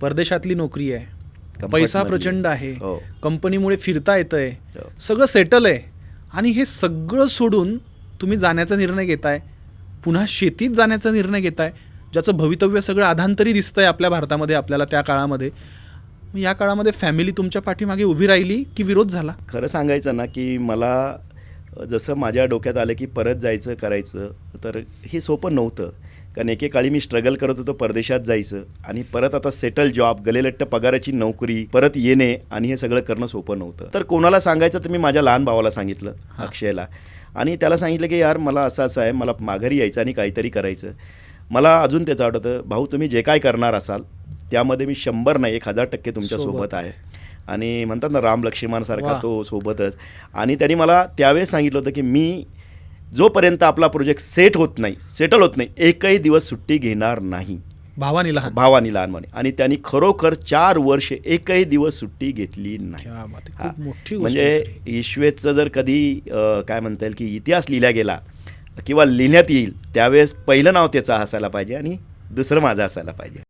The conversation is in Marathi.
परदेशातली नोकरी आहे, पैसा कम्फर्टमधली. प्रचंड आहे, हो. कंपनीमुळे फिरता येतंय, हो. सगळं सेटल आहे, आणि हे सगळं सोडून तुम्ही जाण्याचा निर्णय घेताय, पुन्हा शेतीत जाण्याचा निर्णय घेताय, ज्याचं भवितव्य सगळं आधांतरी दिसतंय आपल्या भारतामध्ये आपल्याला त्या काळामध्ये. मग या काळामध्ये फॅमिली तुमच्या पाठीमागे उभी राहिली की विरोध झाला? खरं सांगायचं ना की मला जसं माझ्या डोक्यात आलं की परत जायचं करायचं, तर हे सोपं नव्हतं. कारण एकेकाळी मी स्ट्रगल करत होतो परदेशात जायचं आणि परत आता सेटल जॉब, गलेलट्ट पगाराची नोकरी, परत येणे आणि हे सगळं करणं सोपं नव्हतं. तर कोणाला सांगायचं तर मी माझ्या लहान भावाला सांगितलं, अक्षयला, आणि त्याला सांगितलं की यार मला असं असं आहे, मला माघारी यायचं आणि काहीतरी करायचं. मला अजून त्याचं आठवतं, भाऊ तुम्ही जे काय करणार असाल त्यामध्ये मी 100 नाही 1000% तुमच्यासोबत आहे. आणि म्हणतात ना राम लक्ष्मणासारखा तो सोबतच. आणि त्यांनी मला त्यावेळेस सांगितलं होतं की मी जोपर्यंत आपला प्रोजेक्ट सेटल होत नाही एकही दिवस सुट्टी घेणार नाही. भावानी लहानपणी. आणि त्यांनी खरोखर 4 वर्ष एकही दिवस सुट्टी घेतली नाही. खूप मोठी गोष्ट म्हणजे आहे. ईश्वेतचं जर कधी काय म्हणता येईल की इतिहास लिहिला गेला किंवा लिहिण्यात येईल त्यावेळेस पहिलं नाव त्याचं असायला पाहिजे आणि दुसरं माझं असायला पाहिजे.